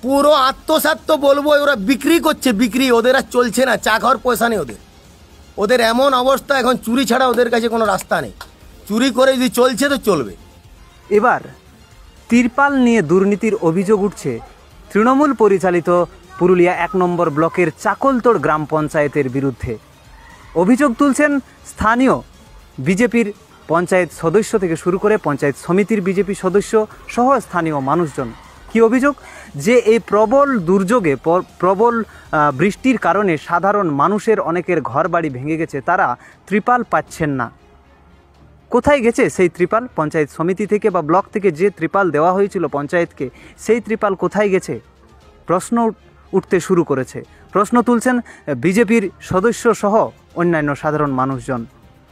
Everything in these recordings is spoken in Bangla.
পুরো আত্মসাৎ তো বলবো, ওরা বিক্রি করছে, বিক্রি, ওদের আর চলছে না, চা খাওয়ার পয়সা নেই ওদের। ওদের এমন অবস্থা, এখন চুরি ছাড়া ওদের কাছে কোনো রাস্তা নেই। চুরি করে যদি চলছে তো চলবে। এবার তিরপাল নিয়ে দুর্নীতির অভিযোগ উঠছে তৃণমূল পরিচালিত পুরুলিয়া ১ নম্বর ব্লকের চাকলতোড় গ্রাম পঞ্চায়েতের বিরুদ্ধে। অভিযোগ তুলছেন স্থানীয় বিজেপির পঞ্চায়েত সদস্য থেকে শুরু করে পঞ্চায়েত সমিতির বিজেপি সদস্য সহ স্থানীয় মানুষজন। কি অভিযোগ? যে এই প্রবল দুর্যোগে, প্রবল বৃষ্টির কারণে সাধারণ মানুষের অনেকের ঘরবাড়ি ভেঙে গেছে, তারা ত্রিপাল পাচ্ছেন না। কোথায় গেছে সেই ত্রিপাল? পঞ্চায়েত সমিতি থেকে বা ব্লক থেকে যে ত্রিপাল দেওয়া হয়েছিল পঞ্চায়েতকে, সেই ত্রিপাল কোথায় গেছে? প্রশ্ন উঠতে শুরু করেছে। প্রশ্ন তুলছেন বিজেপির সদস্য সহ অন্যান্য সাধারণ মানুষজন।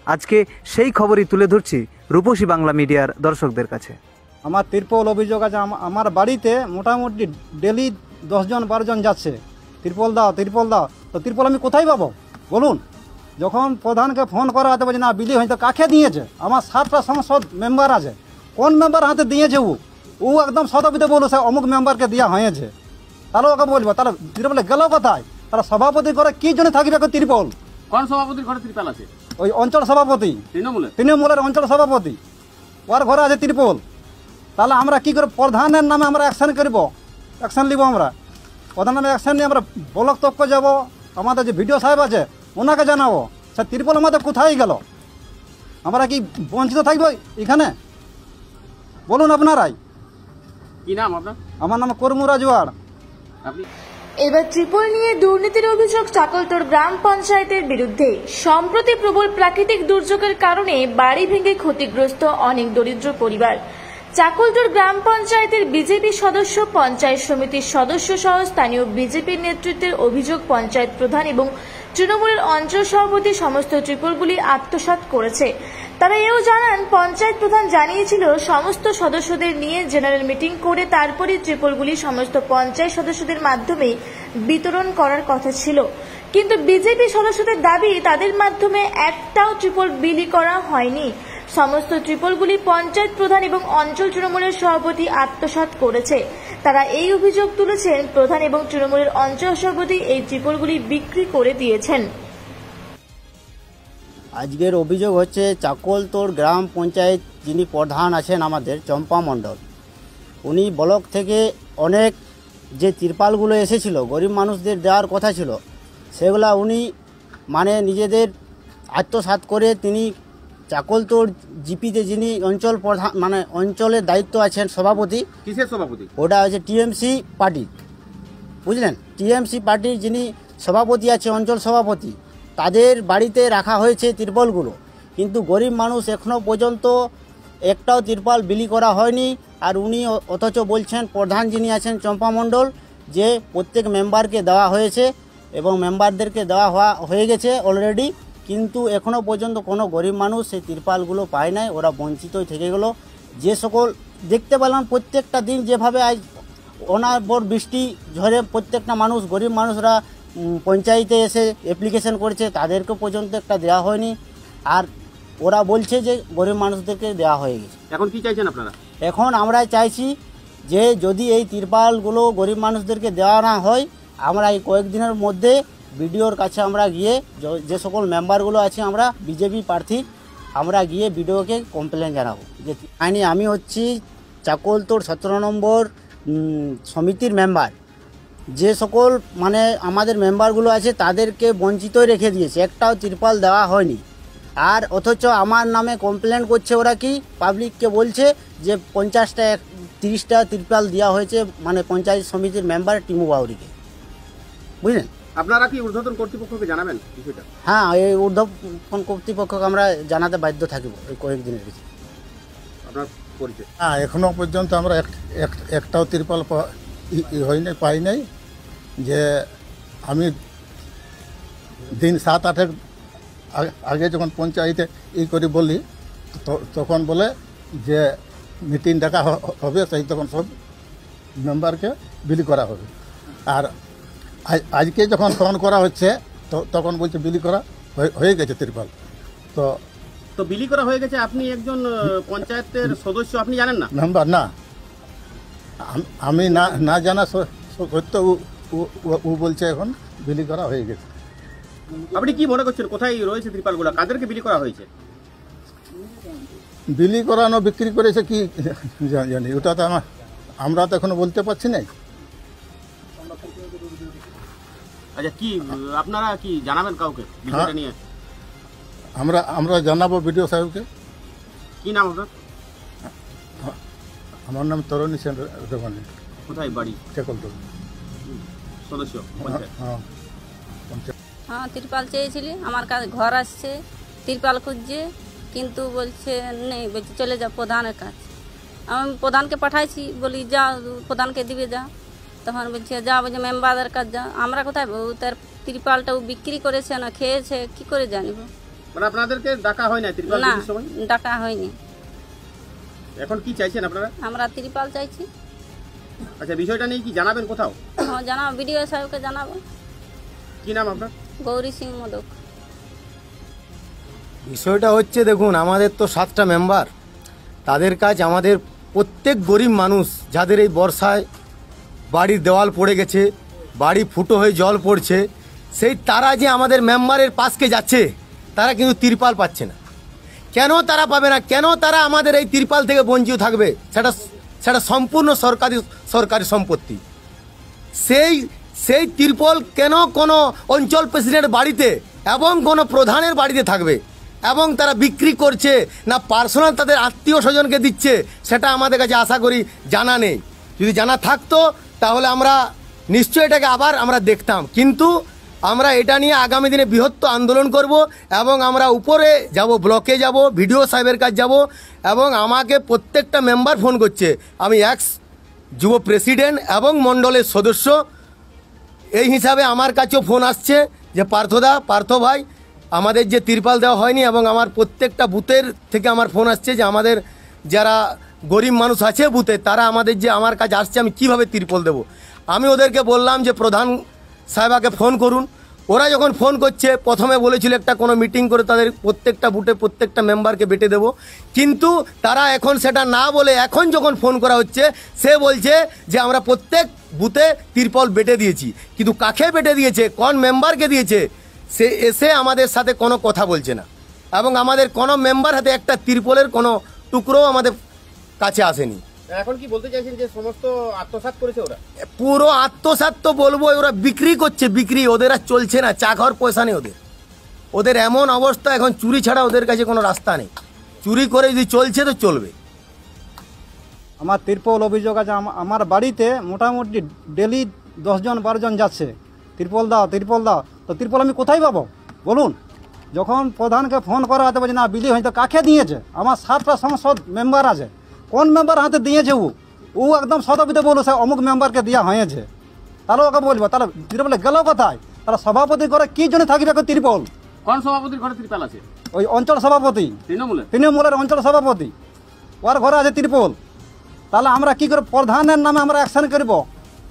আজকে সেই খবরই তুলে ধরছি রূপসী বাংলা মিডিয়ার দর্শকদের কাছে। আমার ত্রিপল অভিযোগ আছে, আমার বাড়িতে মোটামুটি ডেলি 10 জন 12 জন যাচ্ছে, ত্রিপল দাও ত্রিপল দাও। তো ত্রিপল আমি কোথায় পাবো বলুন? যখন প্রধানকে ফোন করা হতে পারছে না, বিলি হয়তো কাকে দিয়েছে? আমার 7টা সংসদ মেম্বার আছে, কোন মেম্বার হাতে দিয়েছে? ও একদম শতবিধে বলো সে অমুক মেম্বারকে দেওয়া হয়েছে, তাহলে ওকে বলবো। তাহলে ত্রিপলে গেল কোথায়? তারা সভাপতি করে কি জন্য থাকবে ত্রিপল? কোন সভাপতির ঘরে ত্রিপাল আছে? ওই অঞ্চল সভাপতি, তৃণমূলের অঞ্চল সভাপতি, ওর ঘরে আছে ত্রিপল। তাহলে আমরা কি করে প্রধানের নামে আমরা অ্যাকশন করব, অ্যাকশন নিব? আমরা প্রধানের নামে অ্যাকশন নিয়ে আমরা ব্লক তক্ষ যাব, আমাদের যে ভিডিও সাহেব আছে ওনাকে জানাবো সে ত্রিপল আমাদের কোথায় গেল? আমরা কি বঞ্চিত থাকবো এখানে? বলুন আপনারাই। কি নাম আপনার? আমার নাম কর্মু রাজওয়াড়। আপনি এবার ত্রিপল নিয়ে দুর্নীতির অভিযোগ চাকলতোড় গ্রাম পঞ্চায়েতের বিরুদ্ধে। সম্প্রতি প্রবল প্রাকৃতিক দুর্যোগের কারণে বাড়ি ভেঙে ক্ষতিগ্রস্ত অনেক দরিদ্র পরিবার। চাকলতোড় গ্রাম পঞ্চায়েতের বিজেপি সদস্য, পঞ্চায়েত সমিতির সদস্য সহ স্থানীয় বিজেপির নেতৃত্বের অভিযোগ, পঞ্চায়েত প্রধান এবং তৃণমূলের অঞ্চল সভাপতি সমস্ত ত্রিপলগুলি আত্মসাৎ করেছে। তারা এও জানান, পঞ্চায়েত প্রধান জানিয়েছিল সমস্ত সদস্যদের নিয়ে জেনারেল মিটিং করে তারপরে ত্রিপলগুলি সমস্ত পঞ্চায়েত সদস্যদের মাধ্যমে বিতরণ করার কথা ছিল। কিন্তু বিজেপি সদস্যদের দাবি তাদের মাধ্যমে একটাও ত্রিপল বিলি করা হয়নি। সমস্ত ত্রিপলগুলি পঞ্চায়েত প্রধান এবং অঞ্চল তৃণমূলের সভাপতি আত্মসাৎ করেছে। তারা এই অভিযোগ তুলেছেন, প্রধান এবং তৃণমূলের অঞ্চল সভাপতি এই ত্রিপলগুলি বিক্রি করে দিয়েছেন। আজকের অভিযোগ হচ্ছে চাকলতোড় গ্রাম পঞ্চায়েত যিনি প্রধান আছেন আমাদের চম্পা মণ্ডল, উনি ব্লক থেকে অনেক যে তিরপালগুলো এসেছিল গরিব মানুষদের দেওয়ার কথা ছিল, সেগুলা উনি মানে নিজেদের আত্মসাৎ করে তিনি চাকলতোড় জিপিতে যিনি অঞ্চল প্রধান মানে অঞ্চলের দায়িত্ব আছেন সভাপতি। কিসের সভাপতি? ওটা হচ্ছে টিএমসি পার্টি, বুঝলেন? টিএমসি পার্টির যিনি সভাপতি আছে, অঞ্চল সভাপতি, তাদের বাড়িতে রাখা হয়েছে তিরপলগুলো। কিন্তু গরিব মানুষ এখনও পর্যন্ত একটাও তিরপাল বিলি করা হয়নি। আর উনি অথচ বলছেন, প্রধান যিনি আছেন চম্পা মণ্ডল, যে প্রত্যেক মেম্বারকে দেওয়া হয়েছে এবং মেম্বারদেরকে দেওয়া হয়ে গেছে অলরেডি, কিন্তু এখনও পর্যন্ত কোনো গরিব মানুষ সেই তিরপালগুলো পায় নাই, ওরা বঞ্চিতই থেকে গেল। যে সকল দেখতে পেলাম প্রত্যেকটা দিন যেভাবে আজ অনাবর বৃষ্টি ঝড়ে প্রত্যেকটা মানুষ, গরিব মানুষরা পঞ্চায়েতে এসে অ্যাপ্লিকেশন করেছে, তাদেরকে পর্যন্ত একটা দেওয়া হয়নি। আর ওরা বলছে যে গরিব মানুষদেরকে দেওয়া হয়ে গেছে। এখন কি চাইছেন আপনারা? এখন আমরা চাইছি যে যদি এই তিরপালগুলো গরিব মানুষদেরকে দেওয়া না হয়, আমরা এই কয়েকদিনের মধ্যে বিডিওর কাছে আমরা গিয়ে, যে সকল মেম্বারগুলো আছে আমরা বিজেপি প্রার্থী, আমরা গিয়ে বিডিওকে কমপ্লেন জানাবো। যে আমি হচ্ছি চাকলতোড় 17 নম্বর সমিতির মেম্বার। যে সকল মানে আমাদের মেম্বারগুলো আছে তাদেরকে বঞ্চিত রেখে দিয়েছে, একটাও তিরপাল দেওয়া হয়নি। আর অথচ আমার নামে কমপ্লেন করছে ওরা, কি পাবলিককে বলছে যে 50টা 30টা তিরপাল দেওয়া হয়েছে মানে পঞ্চায়েত সমিতির মেম্বার টিমু বাউরিকে, বুঝলেন? আপনারা কি ঊর্ধ্বতন কর্তৃপক্ষকে জানাবেন বিষয়টা? হ্যাঁ, এই ঊর্ধ্বতন কর্তৃপক্ষকে আমরা জানাতে বাধ্য থাকবো এই কয়েকদিনের ভিতরে। আপনার পরিচয়? হ্যাঁ, এখনও পর্যন্ত আমরা একটাও তিরপাল হয়নি, পাই নাই। যে আমি দিন 7-8 আগে যখন পঞ্চায়েতে করে বলি, তখন বলে যে মিটিং ডাকা হবে, সেই তখন সব মেম্বারকে বিলি করা হবে। আর আজকে যখন ফোন করা হচ্ছে তখন বলছে বিলি করা হয়ে গেছে তিরপাল। তো বিলি করা হয়ে গেছে। আপনি একজন পঞ্চায়েতের সদস্য, আপনি জানেন না? মেম্বার না, আমি না জানা হয়তো ও বলছে এখন বিলি করা হয়ে গেছে। আপনি কি মনে করছেন কোথায় রয়েছে ত্রিপালগুলো, কাদেরকে বিলি করা হয়েছে? বিলি করানো বিক্রি করেছে কি জানি, ওটা তো আমরা তো এখনো বলতে পারছি না। আচ্ছা, কি আপনারা কি জানাবেন কাউকে বিষয়টা নিয়ে? আমরা জানাবো বিডিও সাহেবকে। কি নাম আপনার? আমার নাম তরুণী সেন রেবানি, কোথায় বাড়ি? চাকলতোড় সদস্য পঞ্চায়েত। হ্যাঁ। হ্যাঁ, তিরপাল চেয়েছিলি, আমার কাছে ঘর আসছে, তিরপাল খুঁজছে, কিন্তু বলছে নেই, বলছে চলে যা প্রধানের কাছে। আমি প্রধানকে পাঠাইছি, বলি যা প্রধানকে দিবে যা, তখন বলছে যা, বলছে মেম্বারদের কাছে যা। আমরা কোথায় পাবো? তার তিরপালটাও বিক্রি করেছে না খেয়েছে, কি করে জানিব? মানে আপনাদেরকে ডাকা হয় না ত্রিপাল না, বিলির সময়? ডাকা হয়নি। এখন কি চাইছেন আপনারা? আমরা তিরপাল চাইছি। আচ্ছা, বিষয়টা নিয়ে কি জানাবেন কোথাও? হ্যাঁ, জানাবো, বিডিও সাহেবকে জানাবো। কি নাম আপনার? গৌরী সিং মোদক। বিষয়টা হচ্ছে, দেখুন, আমাদের তো 7টা মেম্বার, তাদের কাজ আমাদের প্রত্যেক গরিব মানুষ যাদের এই বর্ষায় বাড়ির দেওয়াল পড়ে গেছে, বাড়ি ফুটো হয়ে জল পড়ছে, সেই তারা যে আমাদের মেম্বারের পাশকে যাচ্ছে, তারা কিন্তু তিরপাল পাচ্ছে না। কেন তারা পাবে না? কেন তারা আমাদের এই তিরপাল থেকে বঞ্চিত থাকবে? সেটা সম্পূর্ণ সরকারি সম্পত্তি। সেই তিরপল কেন কোনো অঞ্চল প্রেসিডেন্টের বাড়িতে এবং কোনো প্রধানের বাড়িতে থাকবে এবং তারা বিক্রি করছে না পার্সোনাল তাদের আত্মীয় স্বজনকে দিচ্ছে, সেটা আমাদের কাছে আশা করি জানা নেই। যদি জানা থাকতো তাহলে আমরা নিশ্চয়ই এটাকে আবার আমরা দেখতাম, কিন্তু আমরা এটা নিয়ে আগামী দিনে বৃহত্তর আন্দোলন করব এবং আমরা উপরে যাব, ব্লকে যাব, ভিডিও সাহেবের কাছে যাব। এবং আমাকে প্রত্যেকটা মেম্বার ফোন করছে, আমি এক্স যুব প্রেসিডেন্ট এবং মণ্ডলের সদস্য, এই হিসাবে আমার কাছেও ফোন আসছে যে পার্থ ভাই, আমাদের যে তিরপাল দেওয়া হয়নি, এবং আমার প্রত্যেকটা বুথের থেকে আমার ফোন আসছে যে আমাদের যারা গরিব মানুষ আছে বুথে, তারা আমাদের যে আমার কাছে আসছে, আমি কিভাবে তিরপল দেব। আমি ওদেরকে বললাম যে প্রধান সাহেবাকে ফোন করুন। ওরা যখন ফোন করছে, প্রথমে বলেছিল একটা কোনো মিটিং করে তাদের প্রত্যেকটা বুথে প্রত্যেকটা মেম্বারকে বেটে দেব, কিন্তু তারা এখন সেটা না বলে এখন যখন ফোন করা হচ্ছে, সে বলছে যে আমরা প্রত্যেক বুথে তিরপল বেটে দিয়েছি, কিন্তু কাকে বেটে দিয়েছে, কোন মেম্বারকে দিয়েছে, সে এসে আমাদের সাথে কোনো কথা বলছে না, এবং আমাদের কোনো মেম্বার হাতে একটা তিরপলের কোনো টুকরোও আমাদের কাছে আসেনি। এখন কি বলতে চাইছেন যে সমস্ত আত্মসাৎ করেছে ওরা? পুরো আত্মসাৎ তো বলবো, ওরা বিক্রি করছে, বিক্রি, ওদের আর চলছে না, চা খাওয়ার পয়সা নেই ওদের এমন অবস্থা, এখন চুরি ছাড়া ওদের কাছে কোনো রাস্তা নেই। চুরি করে যদি চলছে তো চলবে। আমার তিরপল অভিযোগ আছে, আমার বাড়িতে মোটামুটি ডেলি 10 জন 12 জন যাচ্ছে, তিরপল দাও তিরপল দাও। তো তিরপল আমি কোথায় পাবো বলুন? যখন প্রধানকে ফোন করা হতে বলছে না বিলি হয়তো, কাকে দিয়েছে? আমার 7টা সংসদ মেম্বার আছে, কোন মেম্বার হাতে দিয়েছে? ও একদম সদবিতে বলো সে অমুক মেম্বারকে দেওয়া হয়েছে, তাহলে ওকে বলবো। তাহলে তিরপলে গেল কোথায়? তাহলে সভাপতি ঘরে কি জন্য থাকবে তিরপল? কোন সভাপতির ঘরে ত্রিপাল আছে? ওই অঞ্চল সভাপতি, তৃণমূলের অঞ্চল সভাপতি, ওর ঘরে আছে তিরপল। তাহলে আমরা কি করে প্রধানের নামে আমরা অ্যাকশন করব?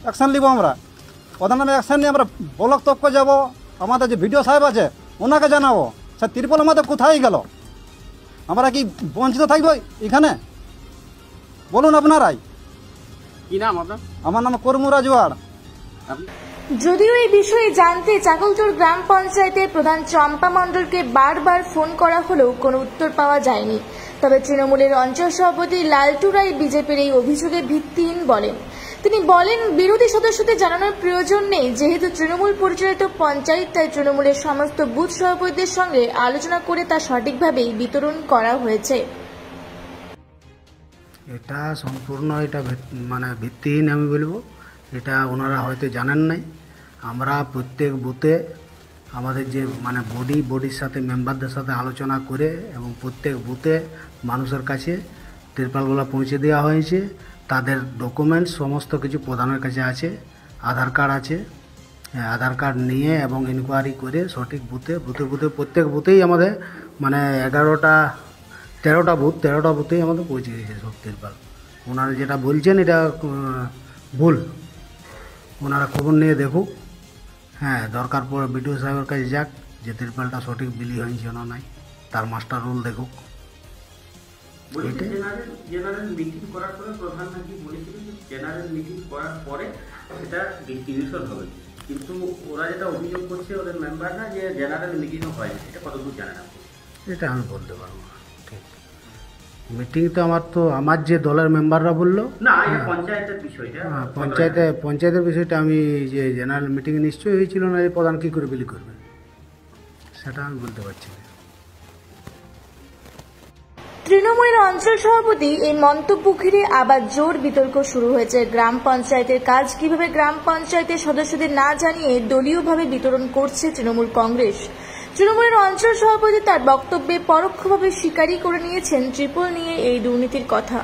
অ্যাকশন নিব আমরা, প্রধানের নামে অ্যাকশন নিয়ে আমরা ব্লক তক্ক যাব, আমাদের যে ভিডিও সাহেব আছে ওনাকে জানাবো সে তিরপল আমাদের কোথায় গেল? আমরা কি বঞ্চিত থাকবো এখানে? বলুন আপনারাই। কি নাম আপনার? আমার নাম কর্মুরা জোয়ার। যদিও এই বিষয়ে জানতে চাকলতোড় গ্রাম পঞ্চায়েতের প্রধান চম্পা মণ্ডলকে বারবার ফোন করা হলেও কোনো উত্তর পাওয়া যায়নি। তবে তৃণমূলের অঞ্চল সভাপতি লালটু রায় বিজেপির এই অভিযোগে ভিত্তিহীন বলেন। তিনি বলেন, বিরোধী সদস্যদের জানানোর প্রয়োজন নেই, যেহেতু তৃণমূল পরিচালিত পঞ্চায়েত, তাই তৃণমূলের সমস্ত বুথ সভাপতিদের সঙ্গে আলোচনা করে তা সঠিকভাবেই বিতরণ করা হয়েছে। এটা সম্পূর্ণ মানে ভিত্তিহীন আমি বলবো। এটা ওনারা হয়তো জানেন নাই। আমরা প্রত্যেক বুথে আমাদের যে মানে বডির সাথে মেম্বারদের সাথে আলোচনা করে এবং প্রত্যেক বুথে মানুষের কাছে তিরপালগুলো পৌঁছে দেওয়া হয়েছে। তাদের ডকুমেন্টস সমস্ত কিছু প্রধানের কাছে আছে, আধার কার্ড আছে। আধার কার্ড নিয়ে এবং ইনকোয়ারি করে সঠিক বুথে প্রত্যেক বুথেই আমাদের মানে 13টা বুথেই আমাদের পৌঁছে গেছে সব তিরপাল। ওনারা যেটা বলছেন এটা ভুল, ওনারা খবর নিয়ে দেখুক। হ্যাঁ, দরকার পড়ে বিডিও সাহেবের কাছে যাক, যে তিরপালটা সঠিক বিলি হয়েছে না নাই, তার মাস্টার রুল দেখুক। জেনারেল মিটিং করার পরে প্রধান নাকি বলেছিলেন যে জেনারেল মিটিং করার পরে সেটা ডিস্ট্রিবিউশন হবে, কিন্তু ওরা যেটা অভিযোগ করছে ওদের মেম্বাররা যে জেনারেল মিটিংও হয়, এটা কতদূর জানেন আপনি? এটা আমি বলতে পারবো না ঠিক। মিটিং তো আমার যে দলের মেম্বাররা বললো, না, এটা পঞ্চায়েতের বিষয়টা। পঞ্চায়েতের বিষয়টা আমি যে জেনারেল মিটিং নিশ্চয়ই হয়েছিল না, এই প্রধান কী করে বিলি করবে সেটা আমি বলতে পারছি না। তৃণমূলের অঞ্চল সভাপতি এই মন্তব্য ঘিরে আবার জোর বিতর্ক শুরু হয়েছে। গ্রাম পঞ্চায়েতের কাজ কিভাবে গ্রাম পঞ্চায়েতের সদস্যদের না জানিয়ে দলীয়ভাবে বিতরণ করছে তৃণমূল কংগ্রেস। তৃণমূলের অঞ্চল সভাপতি তার বক্তব্যে পরোক্ষভাবে স্বীকারই করে নিয়েছেন ট্রিপল নিয়ে এই দুর্নীতির কথা।